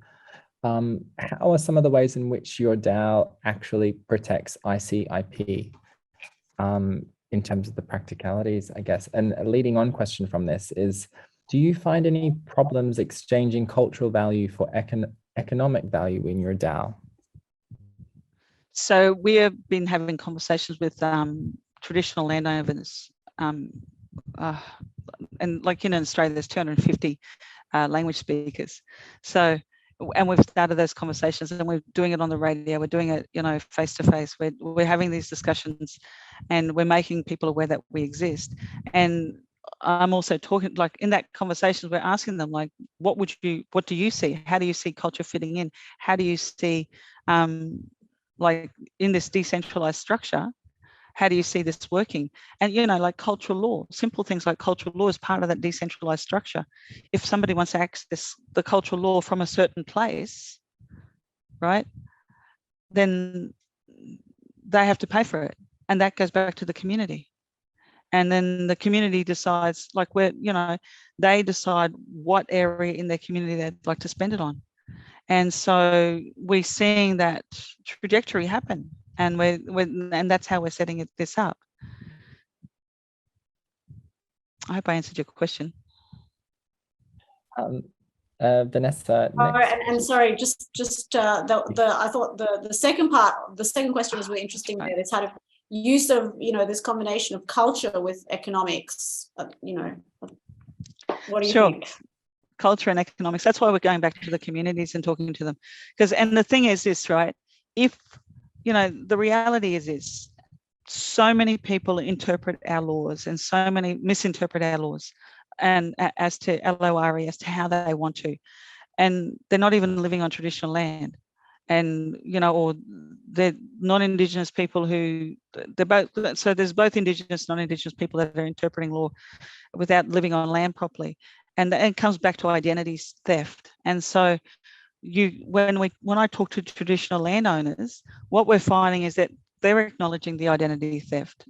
How are some of the ways in which your DAO actually protects ICIP? In terms of the practicalities, I guess. And a leading on question from this is, do you find any problems exchanging cultural value for economic value in your DAO? So we have been having conversations with traditional landowners, and like in Australia, there's 250 language speakers. So, and we've started those conversations, and we're doing it on the radio. We're doing it, you know, face to face. We're having these discussions, and we're making people aware that we exist. And I'm also talking, like in that conversation, we're asking them, like, what do you see? How do you see culture fitting in? How do you see, like in this decentralized structure, how do you see this working? And, you know, like cultural law, simple things like cultural law is part of that decentralized structure. If somebody wants to access the cultural law from a certain place, right, then they have to pay for it. And that goes back to the community. And then the community decides, like, you know, they decide what area in their community they'd like to spend it on. And so we're seeing that trajectory happen. And and that's how we're setting this up. I hope I answered your question. Vanessa. And sorry, just I thought the second part, the second question was really interesting. There, this kind of use of, you know, this combination of culture with economics. You know, what do you think? Culture and economics. That's why we're going back to the communities and talking to them. And the thing is this, right? If, you know, the reality is this, so many people interpret our laws and so many misinterpret our laws and as to LORE, as to how they want to. And they're not even living on traditional land. And, you know, or they're non-Indigenous people who, they're both, so there's both Indigenous, non-Indigenous people that are interpreting law without living on land properly. And it comes back to identity theft. And so when I talk to traditional landowners, what we're finding is that they're acknowledging the identity theft.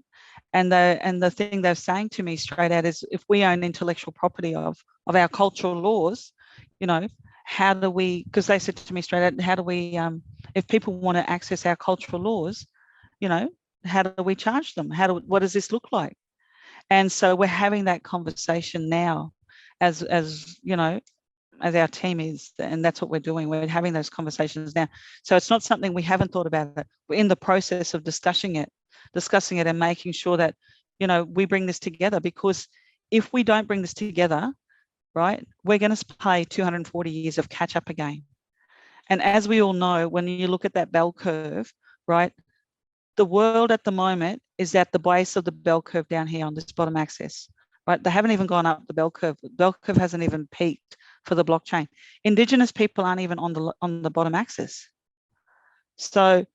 And the thing they're saying to me straight out is, if we own intellectual property of our cultural laws, you know, how do we, because they said to me straight out, how do we, if people want to access our cultural laws, you know, how do we charge them? What does this look like? And so we're having that conversation now as you know, as our team is, and that's what we're doing. We're having those conversations now. So it's not something we haven't thought about. We're in the process of discussing it and making sure that, you know, we bring this together, because if we don't bring this together, right, we're going to play 240 years of catch up again. And as we all know, when you look at that bell curve, right, the world at the moment is at the base of the bell curve down here on this bottom axis, right? They haven't even gone up the bell curve. The bell curve hasn't even peaked for the blockchain. Indigenous people aren't even on the bottom axis. So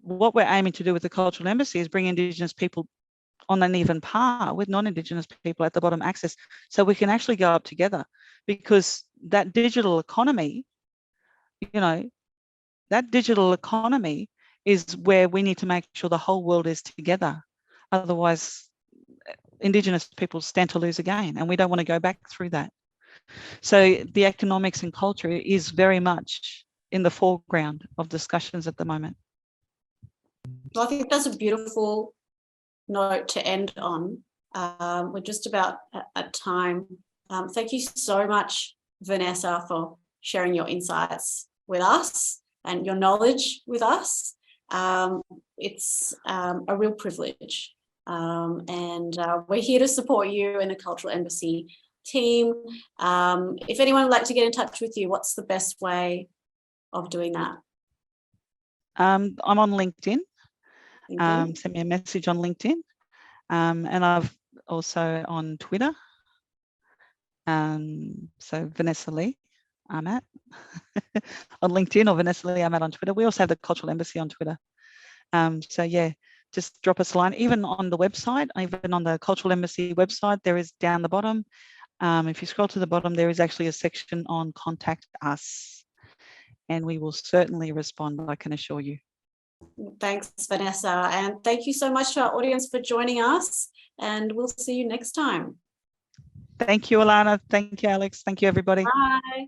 what we're aiming to do with the Cultural Embassy is bring Indigenous people on an even par with non-Indigenous people at the bottom axis, so we can actually go up together, because that digital economy, you know, that digital economy is where we need to make sure the whole world is together. Otherwise, Indigenous people stand to lose again, and we don't want to go back through that. So the economics and culture is very much in the foreground of discussions at the moment. Well, I think that's a beautiful note to end on. We're just about at time. Thank you so much, Vanessa, for sharing your insights with us and your knowledge with us. It's a real privilege. And we're here to support you and the Cultural Embassy team. If anyone would like to get in touch with you, what's the best way of doing that? I'm on LinkedIn. Send me a message on LinkedIn. And I've also on Twitter. So Vanessa Lee, I'm at on LinkedIn, or Vanessa Lee, I'm at on Twitter. We also have the Cultural Embassy on Twitter. So yeah, just drop us a line. Even on the website, even on the Cultural Embassy website, there is down the bottom. If you scroll to the bottom, there is actually a section on Contact Us, and we will certainly respond, I can assure you. Thanks, Vanessa. And thank you so much to our audience for joining us, and we'll see you next time. Thank you, Alana. Thank you, Alex. Thank you, everybody. Bye.